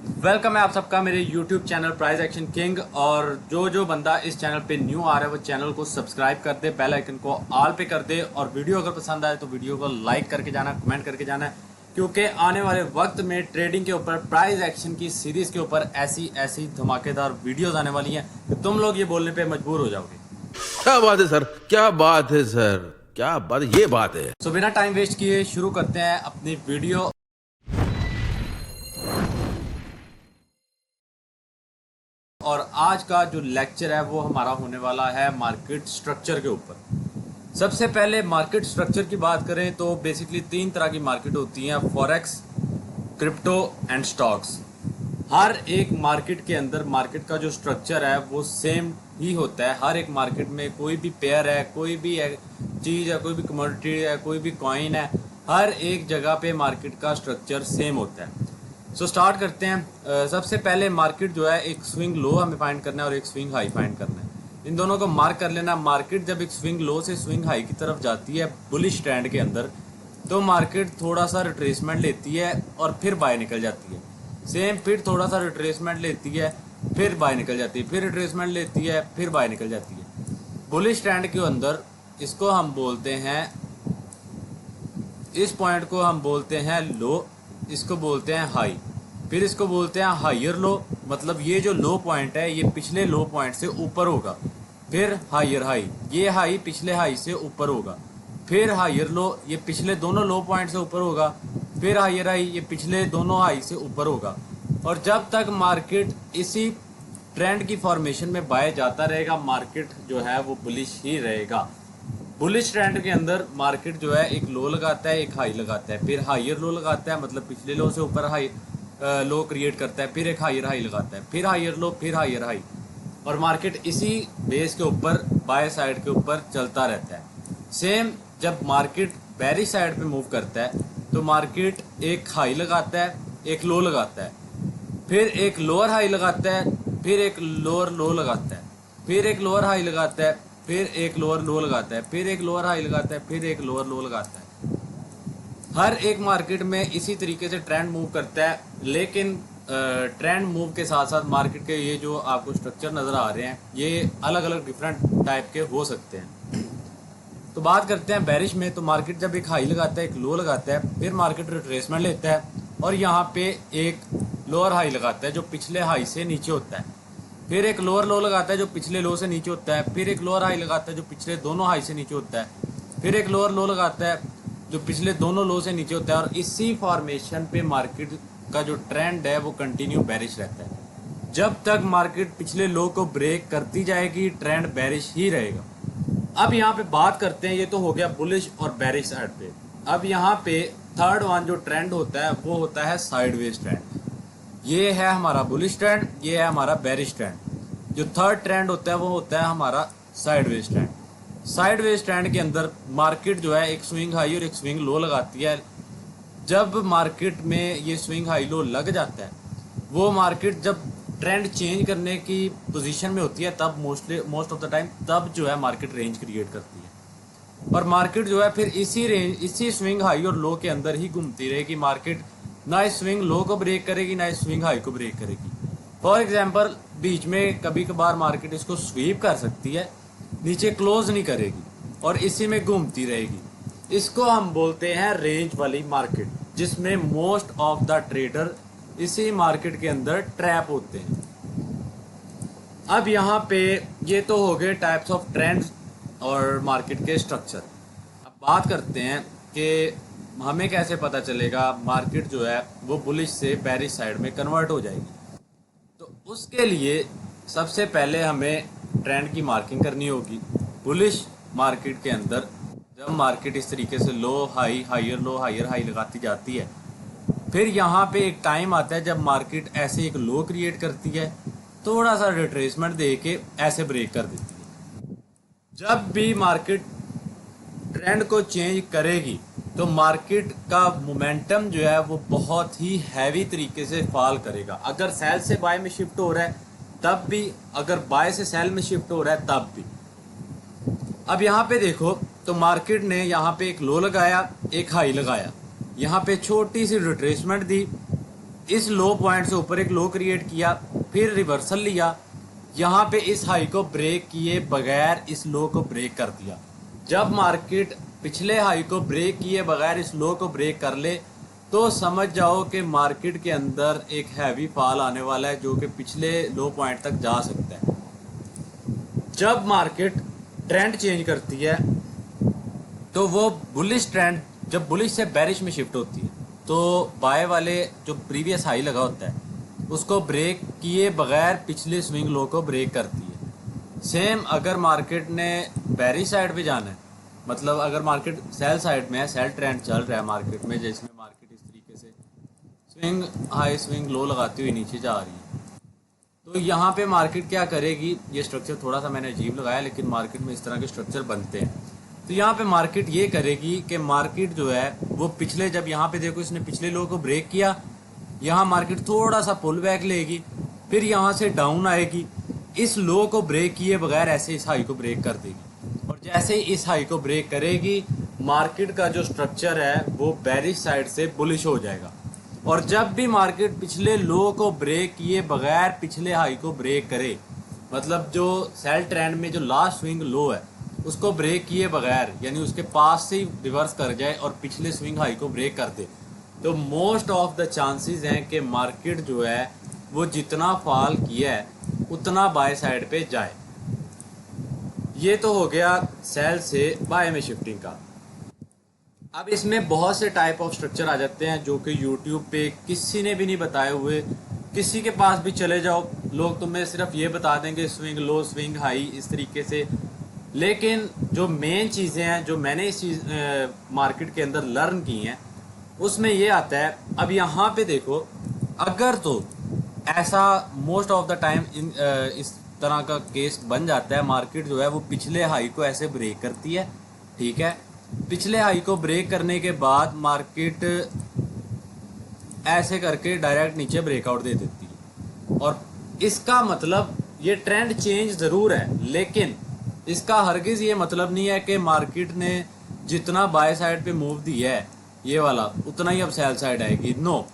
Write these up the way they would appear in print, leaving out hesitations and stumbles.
Welcome है आप सबका मेरे YouTube channel price action king. और जो बंदा इस चैनल पे न्यू आ रहा है वो चैनल को सब्सक्राइब कर दे, बेल आइकन को ऑल पे कर दे, और वीडियो अगर पसंद आए तो वीडियो को लाइक करके जाना, कमेंट करके जाना, क्योंकि आने वाले वक्त में ट्रेडिंग के ऊपर प्राइस एक्शन की सीरीज के ऊपर ऐसी ऐसी धमाकेदार वीडियोज आने वाली हैं कि तुम लोग ये बोलने पर मजबूर हो जाओगे। क्या बात है सर, क्या बात है सर, क्या बात, ये बात है। सो बिना टाइम वेस्ट किए शुरू करते हैं अपनी वीडियो। और आज का जो लेक्चर है वो हमारा होने वाला है मार्केट स्ट्रक्चर के ऊपर। सबसे पहले मार्केट स्ट्रक्चर की बात करें तो बेसिकली 3 तरह की मार्केट होती हैं, फॉरेक्स, क्रिप्टो एंड स्टॉक्स। हर एक मार्केट के अंदर मार्केट का जो स्ट्रक्चर है वो सेम ही होता है। हर एक मार्केट में कोई भी पेयर है, कोई भी चीज़ है, कोई भी कमोडिटी है, कोई भी कॉइन है, हर एक जगह पे मार्केट का स्ट्रक्चर सेम होता है। सो स्टार्ट करते हैं। सबसे पहले मार्केट जो है एक स्विंग लो हमें फाइंड करना है और एक स्विंग हाई फाइंड करना है। इन दोनों को मार्क कर लेना। मार्केट जब एक स्विंग लो से स्विंग हाई की तरफ जाती है बुलिश ट्रेंड के अंदर, तो मार्केट थोड़ा सा रिट्रेसमेंट लेती है और फिर बाय निकल जाती है। सेम फिर थोड़ा सा रिट्रेसमेंट लेती है, फिर बाय निकल जाती है, फिर रिट्रेसमेंट लेती है, फिर बाय निकल जाती है। बुलिश ट्रेंड के अंदर इसको हम बोलते हैं, इस पॉइंट को हम बोलते हैं लो, इसको बोलते हैं हाई, फिर इसको बोलते हैं हायर लो। मतलब ये जो लो पॉइंट है ये पिछले लो पॉइंट से ऊपर होगा, फिर हायर हाई, ये हाई पिछले हाई से ऊपर होगा, फिर हायर लो, ये पिछले दोनों लो पॉइंट से ऊपर होगा, फिर हायर हाई, ये पिछले दोनों हाई से ऊपर होगा। और जब तक मार्केट इसी ट्रेंड की फॉर्मेशन में बाय जाता रहेगा, मार्केट जो है वो बुलिश ही रहेगा। बुलिश ट्रेंड के अंदर मार्केट जो है एक लो लगाता है, एक हाई लगाता है, फिर हायर लो लगाता है, मतलब पिछले लो से ऊपर हाई लो क्रिएट करता है, फिर एक हायर हाई लगाता है, फिर हायर लो, फिर हायर हाई, और मार्केट इसी बेस के ऊपर बाय साइड के ऊपर चलता रहता है। सेम जब मार्केट बेरिश साइड पे मूव करता है तो मार्केट एक हाई लगाता है, एक लो लगाता है, फिर एक लोअर हाई लगाता है, फिर एक लोअर लो लगाता है, फिर एक लोअर हाई लगाता है, फिर एक लोअर लो लगाता है, फिर एक लोअर हाई लगाता है, फिर एक लोअर लो लगाता है। हर एक मार्केट में इसी तरीके से ट्रेंड मूव करता है। लेकिन ट्रेंड मूव के साथ साथ मार्केट के ये जो आपको स्ट्रक्चर नज़र आ रहे हैं ये अलग अलग डिफरेंट टाइप के हो सकते हैं। तो बात करते हैं बेरिश में। तो मार्केट जब एक हाई लगाता है, एक लो लगाता है, फिर मार्केट रिट्रेसमेंट लेता है और यहाँ पे एक लोअर हाई लगाता है जो पिछले हाई से नीचे होता है, फिर एक लोअर लो लगाता है जो पिछले लो से नीचे होता है, फिर एक लोअर हाई लगाता है जो पिछले दोनों हाई से नीचे होता है, फिर एक लोअर लो लगाता है जो पिछले दोनों लो से नीचे होता है। और इसी फॉर्मेशन पे मार्केट का जो ट्रेंड है वो कंटिन्यू बेरिश रहता है। जब तक मार्केट पिछले लो को ब्रेक करती जाएगी ट्रेंड बेरिश ही रहेगा। अब यहाँ पे बात करते हैं, ये तो हो गया बुलिश और बेरिश साइड पे। अब यहाँ पे थर्ड वन जो ट्रेंड होता है वो होता है साइडवेज ट्रेंड। ये है हमारा बुलिश ट्रेंड, ये है हमारा बेरिश ट्रेंड। जो थर्ड ट्रेंड होता है वो होता है हमारा साइडवेज ट्रेंड। साइडवेज ट्रेंड के अंदर मार्केट जो है एक स्विंग हाई और एक स्विंग लो लगाती है। जब मार्केट में ये स्विंग हाई लो लग जाता है, वो मार्केट जब ट्रेंड चेंज करने की पोजीशन में होती है तब मोस्ट ऑफ द टाइम तब जो है मार्केट रेंज क्रिएट करती है। और मार्केट जो है फिर इसी रेंज, इसी स्विंग हाई और लो के अंदर ही घूमती रहेगी। मार्केट ना इस स्विंग लो को ब्रेक करेगी ना इस स्विंग हाई को ब्रेक करेगी। फॉर एग्जांपल बीच में कभी कभार मार्केट इसको स्वीप कर सकती है, नीचे क्लोज नहीं करेगी और इसी में घूमती रहेगी। इसको हम बोलते हैं रेंज वाली मार्केट, जिसमें मोस्ट ऑफ द ट्रेडर इसी मार्केट के अंदर ट्रैप होते हैं। अब यहाँ पे ये तो हो गए टाइप्स ऑफ ट्रेंड्स और मार्केट के स्ट्रक्चर। अब बात करते हैं कि हमें कैसे पता चलेगा मार्केट जो है वो बुलिश से बेरिश साइड में कन्वर्ट हो जाएगी। तो उसके लिए सबसे पहले हमें ट्रेंड की मार्किंग करनी होगी। बुलिश मार्केट के अंदर जब मार्केट इस तरीके से low high, higher low, higher high लगाती जाती है, फिर यहाँ पे एक टाइम आता है जब मार्केट ऐसे एक लो क्रिएट करती है, थोड़ा सा रिट्रेसमेंट दे के ऐसे ब्रेक कर देती है। जब भी मार्केट ट्रेंड को चेंज करेगी तो मार्केट का मोमेंटम जो है वो बहुत ही हैवी तरीके से फॉल करेगा। अगर सेल से बाय में शिफ्ट हो रहा है तब भी, अगर बाय से सेल में शिफ्ट हो रहा है तब भी। अब यहाँ पे देखो तो मार्केट ने यहाँ पे एक लो लगाया, एक हाई लगाया, यहाँ पे छोटी सी रिट्रेसमेंट दी, इस लो पॉइंट से ऊपर एक लो क्रिएट किया, फिर रिवर्सल लिया, यहाँ पे इस हाई को ब्रेक किए बगैर इस लो को ब्रेक कर दिया। जब मार्केट पिछले हाई को ब्रेक किए बगैर इस लो को ब्रेक कर ले तो समझ जाओ कि मार्केट के अंदर एक हैवी फॉल आने वाला है जो कि पिछले लो पॉइंट तक जा सकता है। जब मार्केट ट्रेंड चेंज करती है तो वो बुलिश ट्रेंड जब बुलिश से बेरिश में शिफ्ट होती है तो बाय वाले जो प्रीवियस हाई लगा होता है उसको ब्रेक किए बगैर पिछले स्विंग लो को ब्रेक करती है। सेम अगर मार्केट ने बेरिश साइड पे जाना है, मतलब अगर मार्केट सेल साइड में है, सेल ट्रेंड चल रहा है मार्केट में, जिसमें मार्केट इस तरीके से स्विंग हाई स्विंग लो लगाती हुई नीचे जा रही है, तो यहाँ पे मार्केट क्या करेगी। ये स्ट्रक्चर थोड़ा सा मैंने अजीब लगाया लेकिन मार्केट में इस तरह के स्ट्रक्चर बनते हैं। तो यहाँ पे मार्केट ये करेगी कि मार्केट जो है वो पिछले, जब यहाँ पे देखो इसने पिछले लो को ब्रेक किया, यहाँ मार्केट थोड़ा सा पुल बैक लेगी, फिर यहाँ से डाउन आएगी, इस लो को ब्रेक किए बगैर ऐसे इस हाई को ब्रेक कर देगी, और जैसे ही इस हाई को ब्रेक करेगी मार्केट का जो स्ट्रक्चर है वो बेरिश साइड से बुलिश हो जाएगा। और जब भी मार्केट पिछले लो को ब्रेक किए बगैर पिछले हाई को ब्रेक करे, मतलब जो सेल ट्रेंड में जो लास्ट स्विंग लो है उसको ब्रेक किए बगैर, यानी उसके पास से ही रिवर्स कर जाए और पिछले स्विंग हाई को ब्रेक कर दे, तो मोस्ट ऑफ द चांसेस हैं कि मार्केट जो है वो जितना फॉल किया है उतना बाय साइड पे जाए। ये तो हो गया सेल से बाय में शिफ्टिंग का। अब इसमें बहुत से टाइप ऑफ स्ट्रक्चर आ जाते हैं जो कि यूट्यूब पे किसी ने भी नहीं बताए हुए। किसी के पास भी चले जाओ, लोग तुम्हें सिर्फ ये बता देंगे स्विंग लो स्विंग हाई इस तरीके से, लेकिन जो मेन चीज़ें हैं जो मैंने इस चीज़ मार्केट के अंदर लर्न की हैं उसमें ये आता है। अब यहाँ पे देखो, अगर तो ऐसा मोस्ट ऑफ द टाइम इस तरह का केस बन जाता है, मार्केट जो है वो पिछले हाई को ऐसे ब्रेक करती है, ठीक है, पिछले हाई को ब्रेक करने के बाद मार्केट ऐसे करके डायरेक्ट नीचे ब्रेकआउट दे देती है, और इसका मतलब ये ट्रेंड चेंज ज़रूर है, लेकिन इसका हरगिज़ ये मतलब नहीं है कि मार्केट ने जितना बाय साइड पे मूव दिया है ये वाला उतना ही अब सेल साइड आएगी। नो,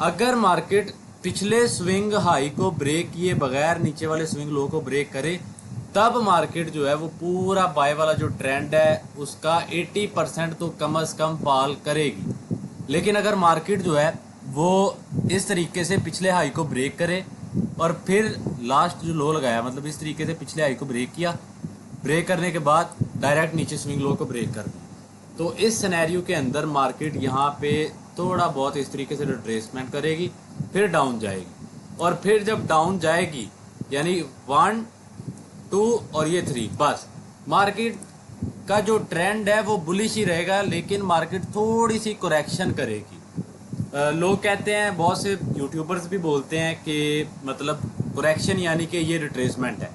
अगर मार्केट पिछले स्विंग हाई को ब्रेक किए बगैर नीचे वाले स्विंग लो को ब्रेक करे तब मार्केट जो है वो पूरा बाय वाला जो ट्रेंड है उसका 80% तो कम से कम फॉल करेगी। लेकिन अगर मार्केट जो है वो इस तरीके से पिछले हाई को ब्रेक करे और फिर लास्ट जो लो लगाया, मतलब इस तरीके से पिछले हाई को ब्रेक किया, ब्रेक करने के बाद डायरेक्ट नीचे स्विंग लो को ब्रेक कर दिया, तो इस सिनेरियो के अंदर मार्केट यहाँ पे थोड़ा बहुत इस तरीके से रिट्रेसमेंट करेगी, फिर डाउन जाएगी, और फिर जब डाउन जाएगी यानी 1 2 और ये 3, बस मार्केट का जो ट्रेंड है वो बुलिश ही रहेगा, लेकिन मार्केट थोड़ी सी करेक्शन करेगी। लोग कहते हैं, बहुत से यूट्यूबर्स भी बोलते हैं कि मतलब करेक्शन यानी कि ये रिट्रेसमेंट है।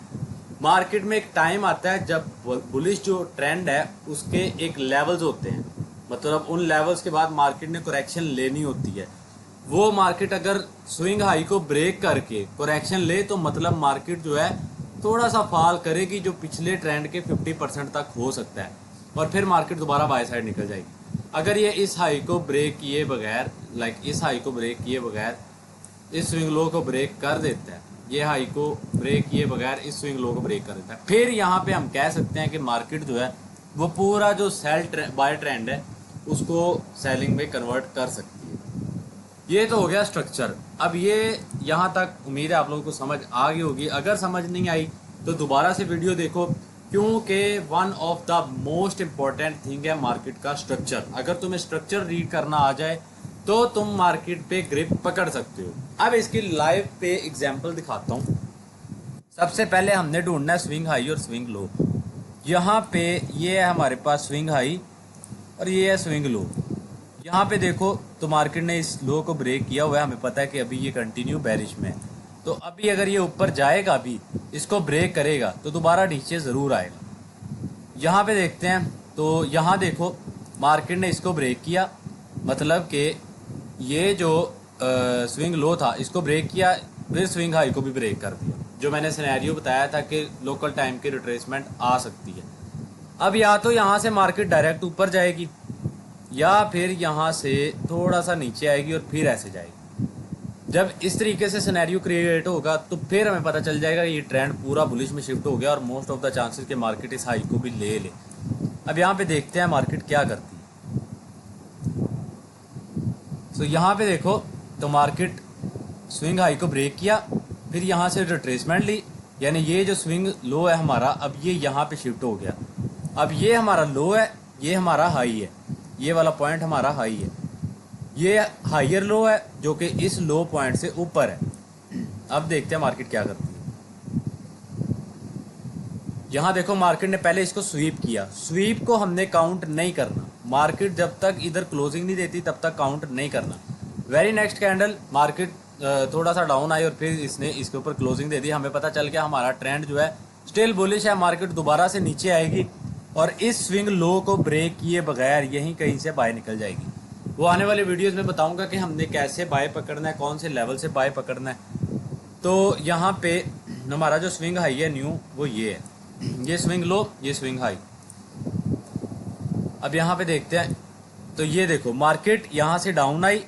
मार्केट में एक टाइम आता है जब बुलिश जो ट्रेंड है उसके एक लेवल्स होते हैं, मतलब उन लेवल्स के बाद मार्केट ने करेक्शन लेनी होती है। वो मार्केट अगर स्विंग हाई को ब्रेक करके करेक्शन ले तो मतलब मार्केट जो है थोड़ा सा फॉल करेगी जो पिछले ट्रेंड के 50% तक हो सकता है, और फिर मार्केट दोबारा बाय साइड निकल जाएगी। अगर ये इस हाई को ब्रेक किए बगैर, इस हाई को ब्रेक किए बगैर इस स्विंग लो को ब्रेक कर देता है, ये हाई को ब्रेक किए बगैर इस स्विंग लो को ब्रेक कर देता है, फिर यहाँ पे हम कह सकते हैं कि मार्केट जो है वो पूरा जो बाय ट्रेंड है उसको सेलिंग में कन्वर्ट कर सकती है। ये तो हो गया स्ट्रक्चर। अब ये यहाँ तक उम्मीद है आप लोगों को समझ आ गई होगी। अगर समझ नहीं आई तो दोबारा से वीडियो देखो, क्योंकि one of the most important thing है मार्केट का स्ट्रक्चर। अगर तुम्हें स्ट्रक्चर रीड करना आ जाए तो तुम मार्केट पे ग्रिप पकड़ सकते हो। अब इसकी लाइव पे एग्जांपल दिखाता हूँ। सबसे पहले हमने ढूंढना है स्विंग हाई और स्विंग लो। यहाँ पे ये है हमारे पास स्विंग हाई और ये है स्विंग लो। यहाँ पे देखो तो मार्केट ने इस लो को ब्रेक किया हुआ है, हमें पता है कि अभी ये कंटिन्यू बेरिश में है, तो अभी अगर ये ऊपर जाएगा, अभी इसको ब्रेक करेगा तो दोबारा नीचे ज़रूर आएगा। यहाँ पे देखते हैं तो यहाँ देखो मार्केट ने इसको ब्रेक किया, मतलब कि ये जो स्विंग लो था इसको ब्रेक किया, फिर स्विंग हाई को भी ब्रेक कर दिया, जो मैंने सिनेरियो बताया था कि लोकल टाइम की रिट्रेसमेंट आ सकती है। अब या तो यहाँ से मार्केट डायरेक्ट ऊपर जाएगी या फिर यहाँ से थोड़ा सा नीचे आएगी और फिर ऐसे जाएगी। जब इस तरीके से सिनेरियो क्रिएट होगा तो फिर हमें पता चल जाएगा ये ट्रेंड पूरा बुलिश में शिफ्ट हो गया और मोस्ट ऑफ द चांसेस के मार्केट इस हाई को भी ले ले। अब यहाँ पे देखते हैं मार्केट क्या करती है। तो यहाँ पे देखो तो मार्केट स्विंग हाई को ब्रेक किया, फिर यहाँ से रिट्रेसमेंट ली, यानी ये जो स्विंग लो है हमारा अब ये यहाँ पे शिफ्ट हो गया। अब ये हमारा लो है, ये हमारा हाई है, ये वाला पॉइंट हमारा हाई है, ये हायर लो है जो कि इस लो पॉइंट से ऊपर है। अब देखते हैं मार्केट क्या करती है। यहाँ देखो मार्केट ने पहले इसको स्वीप किया, स्वीप को हमने काउंट नहीं करना, मार्केट जब तक इधर क्लोजिंग नहीं देती तब तक काउंट नहीं करना। वेरी नेक्स्ट कैंडल मार्केट थोड़ा सा डाउन आई और फिर इसने इसके ऊपर क्लोजिंग दे दी, हमें पता चल गया हमारा ट्रेंड जो है स्टिल बुलिश है, मार्केट दोबारा से नीचे आएगी और इस स्विंग लो को ब्रेक किए बगैर यहीं कहीं से बाय निकल जाएगी। वो आने वाले वीडियोस में बताऊंगा कि हमने कैसे बाय पकड़ना है, कौन से लेवल से बाय पकड़ना है। तो यहाँ पे हमारा जो स्विंग हाई है न्यू वो ये है, ये स्विंग लो, ये स्विंग हाई। अब यहाँ पे देखते हैं तो ये देखो मार्केट यहाँ से डाउन आई,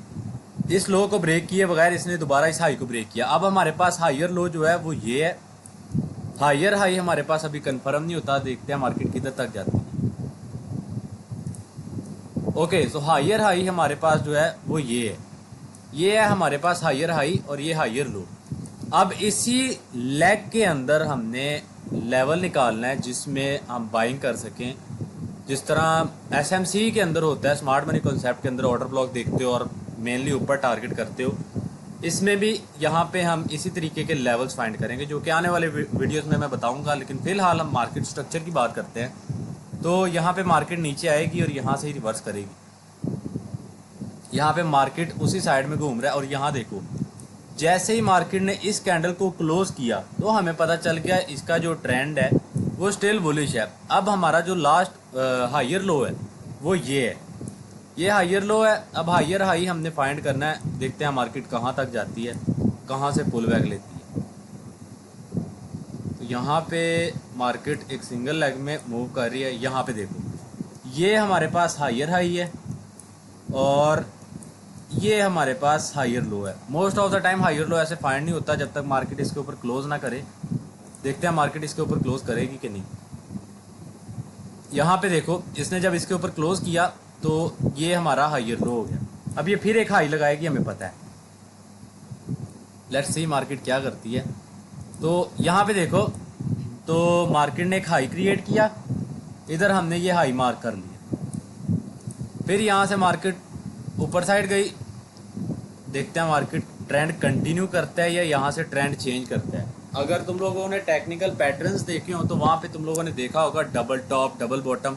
इस लो को ब्रेक किए बगैर इसने दोबारा इस हाई को ब्रेक किया। अब हमारे पास हायर लो जो है वो ये है, हायर हाई हमारे पास अभी कंफर्म नहीं होता, देखते हैं मार्केट किधर तक जाती है। ओके, सो हायर हाई हमारे पास जो है वो ये है हमारे पास हायर हाई और ये हायर लो। अब इसी लेग के अंदर हमने लेवल निकालना है जिसमें हम बाइंग कर सकें, जिस तरह एसएमसी के अंदर होता है, स्मार्ट मनी कॉन्सेप्ट के अंदर ऑर्डर ब्लॉक देखते हो और मेनली ऊपर टारगेट करते हो, इसमें भी यहाँ पे हम इसी तरीके के लेवल्स फाइंड करेंगे जो कि आने वाले वीडियोस में मैं बताऊंगा। लेकिन फिलहाल हम मार्केट स्ट्रक्चर की बात करते हैं। तो यहाँ पे मार्केट नीचे आएगी और यहाँ से ही रिवर्स करेगी। यहाँ पे मार्केट उसी साइड में घूम रहा है और यहाँ देखो जैसे ही मार्केट ने इस कैंडल को क्लोज किया तो हमें पता चल गया इसका जो ट्रेंड है वो स्टिल बुलिश है। अब हमारा जो लास्ट हायर लो है वो ये है, ये हायर लो है। अब हायर हाई हमने फाइंड करना है, देखते हैं मार्केट कहाँ तक जाती है, कहाँ से पुल बैक लेती है। तो यहाँ पे मार्केट एक सिंगल लेग में मूव कर रही है। यहाँ पे देखो ये हमारे पास हायर हाई है और ये हमारे पास हायर लो है। Most of the time higher low ऐसे फाइंड नहीं होता जब तक मार्केट इसके ऊपर क्लोज ना करे। देखते हैं मार्केट इसके ऊपर क्लोज करेगी कि नहीं। यहाँ पे देखो इसने जब इसके ऊपर क्लोज किया तो ये हमारा हायर लो हो गया। अब ये फिर एक हाई लगाएगी, हमें पता है। लेट्स सी मार्केट क्या करती है। तो यहाँ पे देखो तो मार्केट ने एक हाई क्रिएट किया, इधर हमने ये हाई मार्क कर लिया, फिर यहाँ से मार्केट ऊपर साइड गई। देखते हैं मार्केट ट्रेंड कंटिन्यू करता है या यहाँ से ट्रेंड चेंज करता है। अगर तुम लोगों ने टेक्निकल पैटर्न्स देखे हो तो वहाँ पे तुम लोगों ने देखा होगा डबल टॉप डबल बॉटम,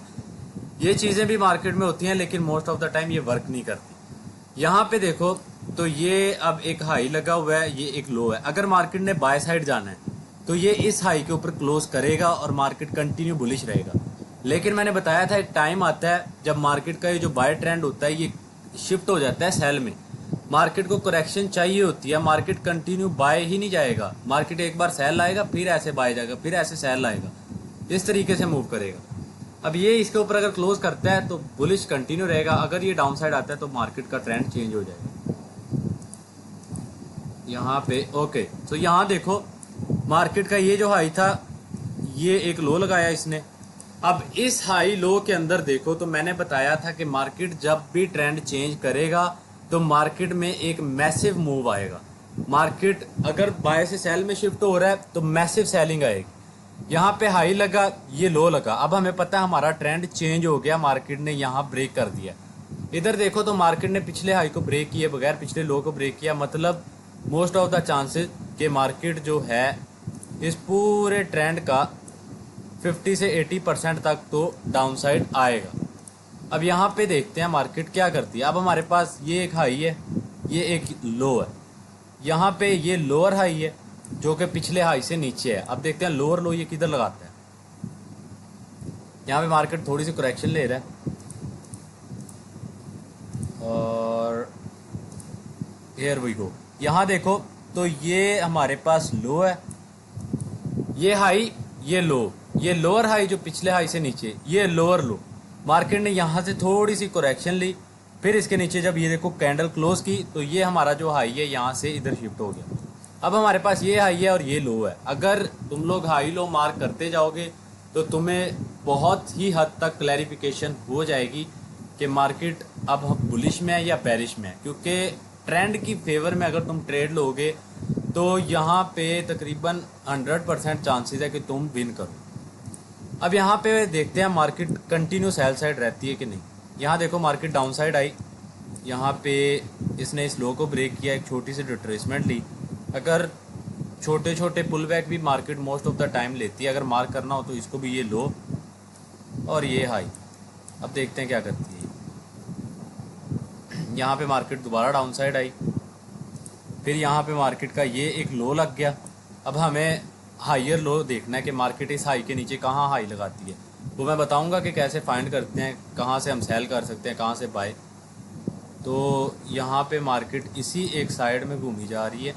ये चीज़ें भी मार्केट में होती हैं लेकिन मोस्ट ऑफ द टाइम ये वर्क नहीं करती। यहाँ पे देखो तो ये अब एक हाई लगा हुआ है, ये एक लो है। अगर मार्केट ने बाय साइड जाना है तो ये इस हाई के ऊपर क्लोज करेगा और मार्केट कंटिन्यू बुलिश रहेगा। लेकिन मैंने बताया था एक टाइम आता है जब मार्केट का ये जो बाय ट्रेंड होता है ये शिफ्ट हो जाता है सेल में। मार्केट को करेक्शन चाहिए होती है, मार्केट कंटिन्यू बाय ही नहीं जाएगा। मार्केट एक बार सेल आएगा फिर ऐसे बाय जाएगा फिर ऐसे सेल आएगा, इस तरीके से मूव करेगा। अब ये इसके ऊपर अगर क्लोज करता है तो बुलिश कंटिन्यू रहेगा, अगर ये डाउन साइड आता है तो मार्केट का ट्रेंड चेंज हो जाएगा। यहाँ पे ओके, तो यहाँ देखो मार्केट का ये जो हाई था ये एक लो लगाया इसने। अब इस हाई लो के अंदर देखो तो मैंने बताया था कि मार्केट जब भी ट्रेंड चेंज करेगा तो मार्केट में एक मैसिव मूव आएगा। मार्केट अगर बाय से सेल में शिफ्ट हो रहा है तो मैसिव सेलिंग आएगी। यहाँ पे हाई लगा, ये लो लगा, अब हमें पता है हमारा ट्रेंड चेंज हो गया, मार्केट ने यहाँ ब्रेक कर दिया। इधर देखो तो मार्केट ने पिछले हाई को ब्रेक किए बगैर पिछले लो को ब्रेक किया, मतलब मोस्ट ऑफ द चांसेस कि मार्केट जो है इस पूरे ट्रेंड का 50 से 80% तक तो डाउन साइड आएगा। अब यहाँ पे देखते हैं मार्केट क्या करती है। अब हमारे पास ये एक हाई है, ये एक लो है, यहाँ पे ये लोअर हाई है जो कि पिछले हाई से नीचे है। अब देखते हैं लोअर लो ये किधर लगाता है। यहाँ पे मार्केट थोड़ी सी करेक्शन ले रहा है और हियर वी गो। यहाँ देखो तो ये हमारे पास लो है, ये हाई ये लो, ये लोअर हाई जो पिछले हाई से नीचे, ये लोअर लो। मार्केट ने यहाँ से थोड़ी सी करेक्शन ली, फिर इसके नीचे जब ये देखो कैंडल क्लोज की तो ये हमारा जो हाई है यहाँ से इधर शिफ्ट हो गया। अब हमारे पास ये हाई है और ये लो है। अगर तुम लोग हाई लो मार्क करते जाओगे तो तुम्हें बहुत ही हद तक क्लैरिफिकेशन हो जाएगी कि मार्केट अब बुलिश में है या बेरिश में है, क्योंकि ट्रेंड की फेवर में अगर तुम ट्रेड लोगे तो यहाँ पे तकरीबन 100% चांसेस है कि तुम विन करो। अब यहाँ पे देखते हैं मार्केट कंटिन्यू सेल साइड रहती है कि नहीं। यहाँ देखो मार्केट डाउन साइड आई, यहाँ पे इसने इस लो को ब्रेक किया, एक छोटी सी रिट्रेसमेंट ली। अगर छोटे छोटे पुल बैक भी market most of the time लेती है, अगर मार्क करना हो तो इसको भी ये लो और ये हाई। अब देखते हैं क्या करती है। यहाँ पे मार्केट दोबारा डाउन साइड आई, फिर यहाँ पे मार्केट का ये एक लो लग गया। अब हमें हाइयर लो देखना है कि मार्केट इस हाई के नीचे कहाँ हाई लगाती है। वो मैं बताऊंगा कि कैसे फाइंड करते हैं, कहाँ से हम सेल कर सकते हैं, कहाँ से बाय। तो यहाँ पे मार्केट इसी एक साइड में घूमी जा रही है।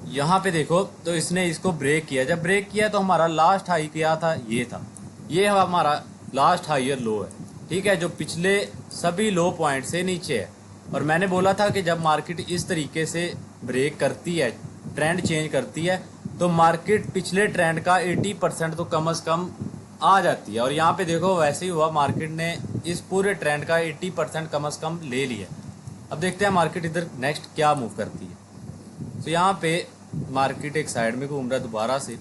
यहाँ पे देखो तो इसने इसको ब्रेक किया। जब ब्रेक किया तो हमारा लास्ट हाई क्या था, ये था। ये हमारा लास्ट हाइयर लो है, ठीक है, जो पिछले सभी लो पॉइंट से नीचे है। और मैंने बोला था कि जब मार्केट इस तरीके से ब्रेक करती है, ट्रेंड चेंज करती है, तो मार्केट पिछले ट्रेंड का 80% तो कम से कम आ जाती है। और यहाँ पे देखो वैसे ही हुआ, मार्केट ने इस पूरे ट्रेंड का 80% कम से कम ले लिया। अब देखते हैं मार्केट इधर नेक्स्ट क्या मूव करती है। तो यहाँ पे मार्केट एक साइड में घूम रहा है दोबारा से।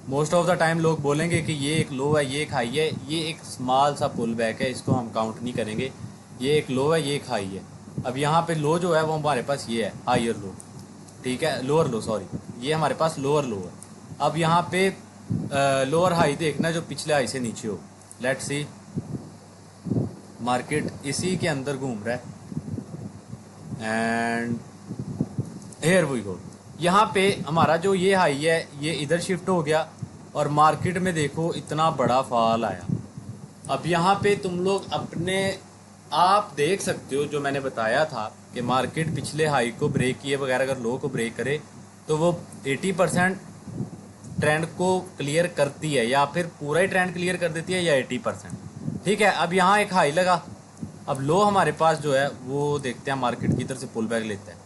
मोस्ट ऑफ द टाइम लोग बोलेंगे कि ये एक लो है, ये एक हाई है, ये एक स्मॉल सा पुल बैक है, इसको हम काउंट नहीं करेंगे। ये एक लो है, ये एक हाई है। अब यहाँ पे लो जो है वो हमारे पास ये है हाइयर लो, ठीक है, लोअर लो, सॉरी, ये हमारे पास लोअर लो है। अब यहाँ पे लोअर हाई देखना जो पिछले हाई से नीचे हो। लेट्स सी, मार्केट इसी के अंदर घूम रहा है एंड हियर वी गो। यहाँ पे हमारा जो ये हाई है ये इधर शिफ्ट हो गया और मार्केट में देखो इतना बड़ा फॉल आया। अब यहाँ पे तुम लोग अपने आप देख सकते हो जो मैंने बताया था कि मार्केट पिछले हाई को ब्रेक किए बगैर अगर लो को ब्रेक करे तो वो 80% ट्रेंड को क्लियर करती है, या फिर पूरा ही ट्रेंड क्लियर कर देती है, या 80%, ठीक है। अब यहाँ एक हाई लगा, अब लो हमारे पास जो है वो देखते हैं मार्केट की तरफ से पुल बैक लेता है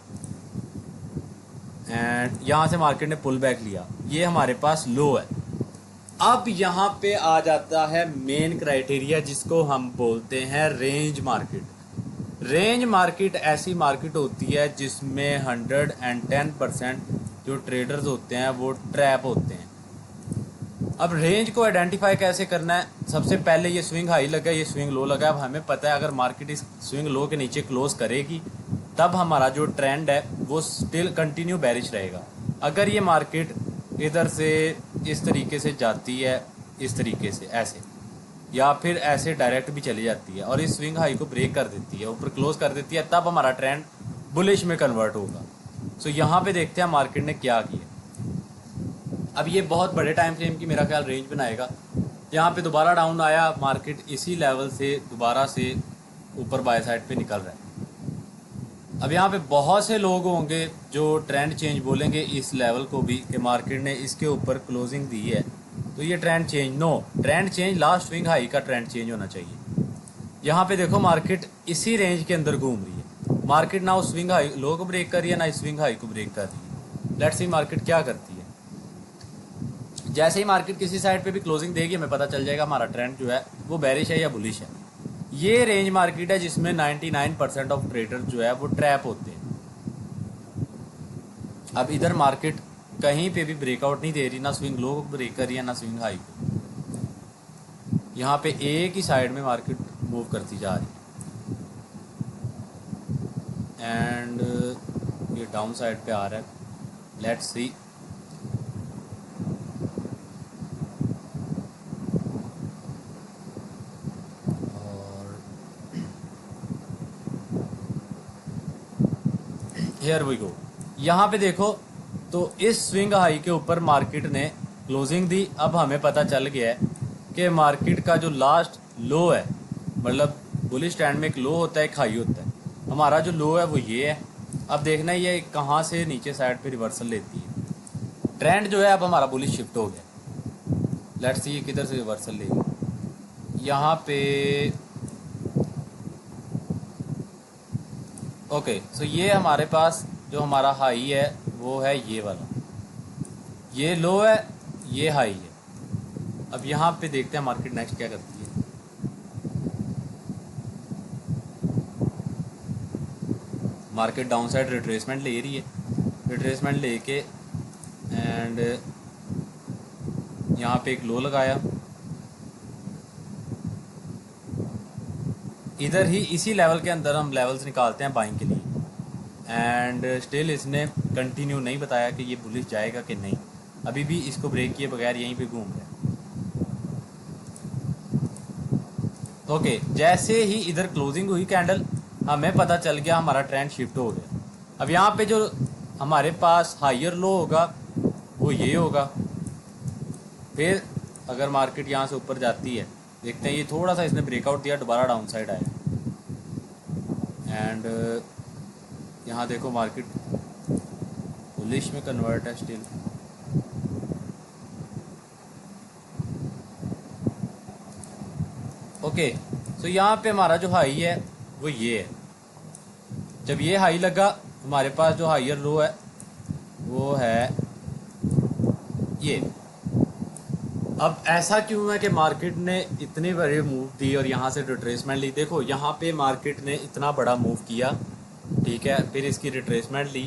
एंड यहाँ से मार्केट ने पुल बैक लिया, ये हमारे पास लो है। अब यहाँ पे आ जाता है मेन क्राइटेरिया जिसको हम बोलते हैं रेंज मार्केट। रेंज मार्केट ऐसी मार्केट होती है जिसमें 110% जो ट्रेडर्स होते हैं वो ट्रैप होते हैं। अब रेंज को आइडेंटिफाई कैसे करना है, सबसे पहले ये स्विंग हाई लगा, ये स्विंग लो लगा। अब हमें पता है अगर मार्केट इस स्विंग लो के नीचे क्लोज करेगी तब हमारा जो ट्रेंड है वो स्टिल कंटिन्यू बेरिश रहेगा। अगर ये मार्केट इधर से इस तरीके से जाती है, इस तरीके से ऐसे, या फिर ऐसे डायरेक्ट भी चली जाती है और इस स्विंग हाई को ब्रेक कर देती है, ऊपर क्लोज कर देती है, तब हमारा ट्रेंड बुलिश में कन्वर्ट होगा। सो यहाँ पे देखते हैं मार्केट ने क्या किया। अब ये बहुत बड़े टाइम फ्रेम की मेरा ख्याल रेंज बनाएगा। यहाँ पे दोबारा डाउन आया, मार्केट इसी लेवल से दोबारा से ऊपर बाय साइड पे निकल रहा है। अब यहाँ पे बहुत से लोग होंगे जो ट्रेंड चेंज बोलेंगे इस लेवल को भी कि मार्केट ने इसके ऊपर क्लोजिंग दी है तो ये trend change. No, trend change last swing high का ट्रेंड चेंज होना चाहिए। यहाँ पे देखो मार्केट इसी रेंज के अंदर घूम रही है। मार्केट ना उस स्विंग हाई लो को ब्रेक कर रही है, ना इस स्विंग हाई को ब्रेक कर रही है। लेट्स सी मार्केट क्या करती है। जैसे ही मार्केट किसी साइड पे भी क्लोजिंग देगी हमें पता चल जाएगा हमारा ट्रेंड जो है वो बेरिश है या बुलिश है। ये रेंज मार्केट है जिसमें 99% ऑफ ट्रेडर जो है वो ट्रैप होते हैं। अब इधर मार्केट कहीं पे भी ब्रेकआउट नहीं दे रही, ना स्विंग लो को ब्रेक कर रही है, ना स्विंग हाई को। यहाँ पे एक ही साइड में मार्केट मूव करती जा रही है एंड ये डाउन साइड पे आ रहा है। Let's see, here we go. यहाँ पे देखो तो इस स्विंग हाई के ऊपर मार्केट ने क्लोजिंग दी। अब हमें पता चल गया है कि मार्केट का जो लास्ट लो है, मतलब बुलिश ट्रेंड में एक लो होता है, एक हाई होता है। हमारा जो लो है वो ये है। अब देखना ये कहाँ से नीचे साइड पे रिवर्सल लेती है। ट्रेंड जो है अब हमारा बुलिश शिफ्ट हो गया। लेट्स सी ये किधर से रिवर्सल लेगी। यहाँ पे ओके, सो ये हमारे पास जो हमारा हाई है वो है ये वाला, ये लो है, ये हाई है। अब यहाँ पे देखते हैं मार्केट नेक्स्ट क्या करती है। मार्केट डाउन साइड रिट्रेसमेंट ले रही है, रिट्रेसमेंट लेके एंड यहाँ पे एक लो लगाया, इधर ही इसी लेवल के अंदर हम लेवल्स निकालते हैं बाइंग के लिए। एंड स्टिल इसने कंटिन्यू नहीं बताया कि ये बुलिश जाएगा कि नहीं, अभी भी इसको ब्रेक किए बगैर यहीं पे घूम रहा है। ओके, जैसे ही इधर क्लोजिंग हुई कैंडल, हमें पता चल गया हमारा ट्रेंड शिफ्ट हो गया। अब यहाँ पे जो हमारे पास हायर लो होगा वो ये होगा। फिर अगर मार्केट यहाँ से ऊपर जाती है, देखते हैं ये थोड़ा सा इसने ब्रेकआउट दिया, दोबारा डाउन साइड आया एंड यहाँ देखो मार्केट बुलिश में कन्वर्ट है स्टिल। ओके, सो यहाँ पे हमारा जो हाई है वो ये है। जब ये हाई लगा, हमारे पास जो हायर लो है वो है ये। अब ऐसा क्यों है कि मार्केट ने इतने बड़े मूव दी और यहाँ से रिट्रेसमेंट ली। देखो यहाँ पे मार्केट ने इतना बड़ा मूव किया, ठीक है, फिर इसकी रिट्रेसमेंट ली,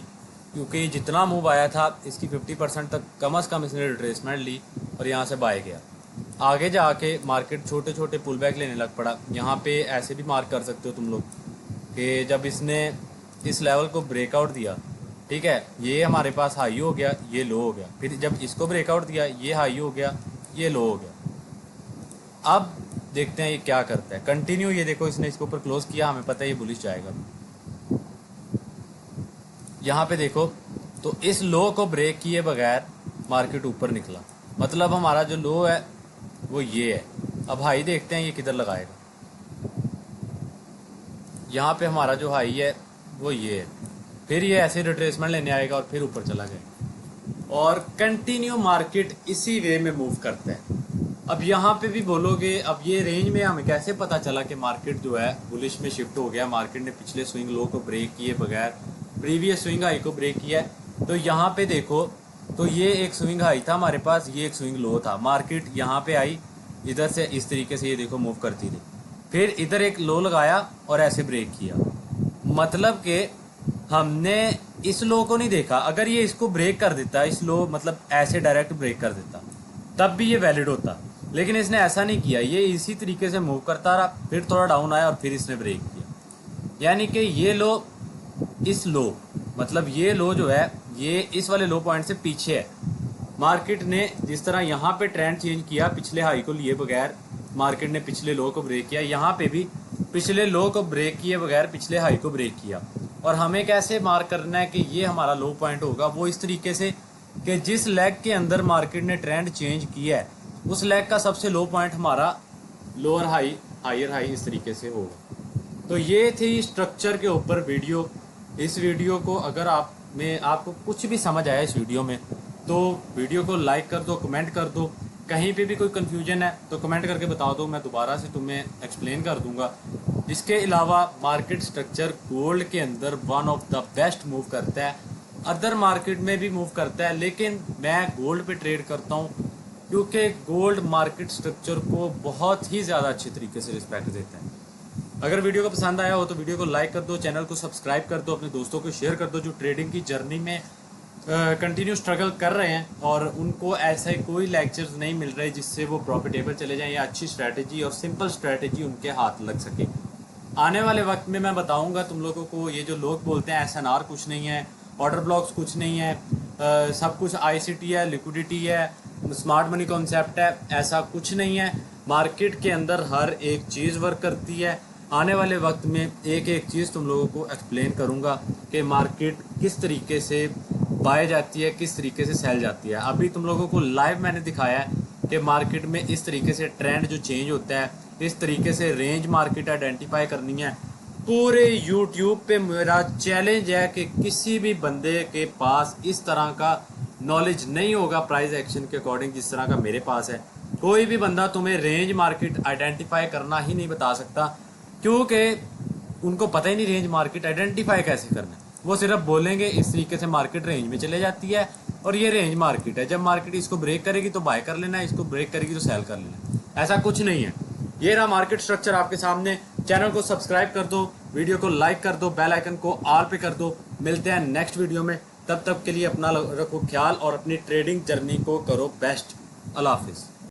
क्योंकि जितना मूव आया था इसकी 50% तक कम से कम इसने रिट्रेसमेंट ली और यहाँ से बाय गया। आगे जाके मार्केट छोटे छोटे पुल बैक लेने लग पड़ा। यहाँ पे ऐसे भी मार्क कर सकते हो तुम लोग कि जब इसने इस लेवल को ब्रेकआउट दिया, ठीक है, ये हमारे पास हाई हो गया, ये लो हो गया, फिर जब इसको ब्रेकआउट दिया ये हाई हो गया, ये लो हो गया। अब देखते हैं ये क्या करता है। कंटिन्यू ये देखो इसने इसके ऊपर क्लोज किया, हमें पता है ये बुलिश जाएगा। यहाँ पे देखो तो इस लो को ब्रेक किए बगैर मार्केट ऊपर निकला, मतलब हमारा जो लो है वो ये है। अब हाई देखते हैं ये किधर लगाएगा। यहाँ पे हमारा जो हाई है वो ये है, फिर ये ऐसे रिट्रेसमेंट लेने आएगा और फिर ऊपर चला जाएगा और कंटिन्यू मार्केट इसी वे में मूव करता है। अब यहाँ पे भी बोलोगे अब ये रेंज में हमें कैसे पता चला कि मार्केट जो है बुलिश में शिफ्ट हो गया। मार्केट ने पिछले स्विंग लो को ब्रेक किए बगैर प्रीवियस स्विंग हाई को ब्रेक किया है। तो यहाँ पे देखो तो ये एक स्विंग हाई था हमारे पास, ये एक स्विंग लो था। मार्केट यहाँ पे आई, इधर से इस तरीके से ये देखो मूव करती रही, फिर इधर एक लो लगाया और ऐसे ब्रेक किया। मतलब कि हमने इस लो को नहीं देखा। अगर ये इसको ब्रेक कर देता, इस लो मतलब ऐसे डायरेक्ट ब्रेक कर देता, तब भी ये वैलिड होता, लेकिन इसने ऐसा नहीं किया। ये इसी तरीके से मूव करता रहा, फिर थोड़ा डाउन आया और फिर इसने ब्रेक किया। यानी कि ये लो इस लो मतलब ये लो जो है ये इस वाले लो पॉइंट से पीछे है। मार्केट ने जिस तरह यहाँ पे ट्रेंड चेंज किया, पिछले हाई को लिए बगैर मार्केट ने पिछले लो को ब्रेक किया, यहाँ पे भी पिछले लो को ब्रेक किए बगैर पिछले हाई को ब्रेक किया। और हमें कैसे मार्क करना है कि ये हमारा लो पॉइंट होगा, वो इस तरीके से कि जिस लेग के अंदर मार्केट ने ट्रेंड चेंज किया है उस लेग का सबसे लो पॉइंट हमारा लोअर हाई हायर हाई इस तरीके से होगा। तो ये थी स्ट्रक्चर के ऊपर वीडियो। इस वीडियो को अगर आपको कुछ भी समझ आया इस वीडियो में तो वीडियो को लाइक कर दो, कमेंट कर दो। कहीं पे भी कोई कन्फ्यूजन है तो कमेंट करके बता दो, मैं दोबारा से तुम्हें एक्सप्लेन कर दूंगा। इसके अलावा मार्केट स्ट्रक्चर गोल्ड के अंदर one of the best move करता है, अदर मार्केट में भी मूव करता है, लेकिन मैं गोल्ड पे ट्रेड करता हूँ क्योंकि गोल्ड मार्केट स्ट्रक्चर को बहुत ही ज़्यादा अच्छे तरीके से रिस्पेक्ट देता है। अगर वीडियो को पसंद आया हो तो वीडियो को लाइक कर दो, चैनल को सब्सक्राइब कर दो, अपने दोस्तों को शेयर कर दो जो ट्रेडिंग की जर्नी में कंटिन्यू स्ट्रगल कर रहे हैं और उनको ऐसे कोई लेक्चर्स नहीं मिल रहे जिससे वो प्रॉफिटेबल चले जाएं या अच्छी स्ट्रैटेजी और सिंपल स्ट्रैटेजी उनके हाथ लग सके। आने वाले वक्त में मैं बताऊंगा तुम लोगों को, ये जो लोग बोलते हैं SNR कुछ नहीं है, ऑर्डर ब्लॉक्स कुछ नहीं है, सब कुछ ICT है, लिक्विडिटी है, स्मार्ट मनी कॉन्सेप्ट है, ऐसा कुछ नहीं है। मार्केट के अंदर हर एक चीज़ वर्क करती है। आने वाले वक्त में एक एक चीज़ तुम लोगों को एक्सप्लेन करूंगा कि मार्केट किस तरीके से बाय जाती है, किस तरीके से सेल जाती है। अभी तुम लोगों को लाइव मैंने दिखाया है कि मार्केट में इस तरीके से ट्रेंड जो चेंज होता है, इस तरीके से रेंज मार्केट आइडेंटिफाई करनी है। पूरे YouTube पे मेरा चैलेंज है कि किसी भी बंदे के पास इस तरह का नॉलेज नहीं होगा प्राइस एक्शन के अकॉर्डिंग जिस तरह का मेरे पास है। कोई भी बंदा तुम्हें रेंज मार्केट आइडेंटिफाई करना ही नहीं बता सकता, क्योंकि उनको पता ही नहीं रेंज मार्केट आइडेंटिफाई कैसे करना है। वो सिर्फ बोलेंगे इस तरीके से मार्केट रेंज में चले जाती है और ये रेंज मार्केट है, जब मार्केट इसको ब्रेक करेगी तो बाय कर लेना है, इसको ब्रेक करेगी तो सेल कर लेना है। ऐसा कुछ नहीं है। ये रहा मार्केट स्ट्रक्चर आपके सामने। चैनल को सब्सक्राइब कर दो, वीडियो को लाइक कर दो, बेल आइकन को ऑल पे कर दो। मिलते हैं नेक्स्ट वीडियो में, तब तक के लिए अपना रखो ख्याल और अपनी ट्रेडिंग जर्नी को करो बेस्ट। अल्लाह हाफिज़।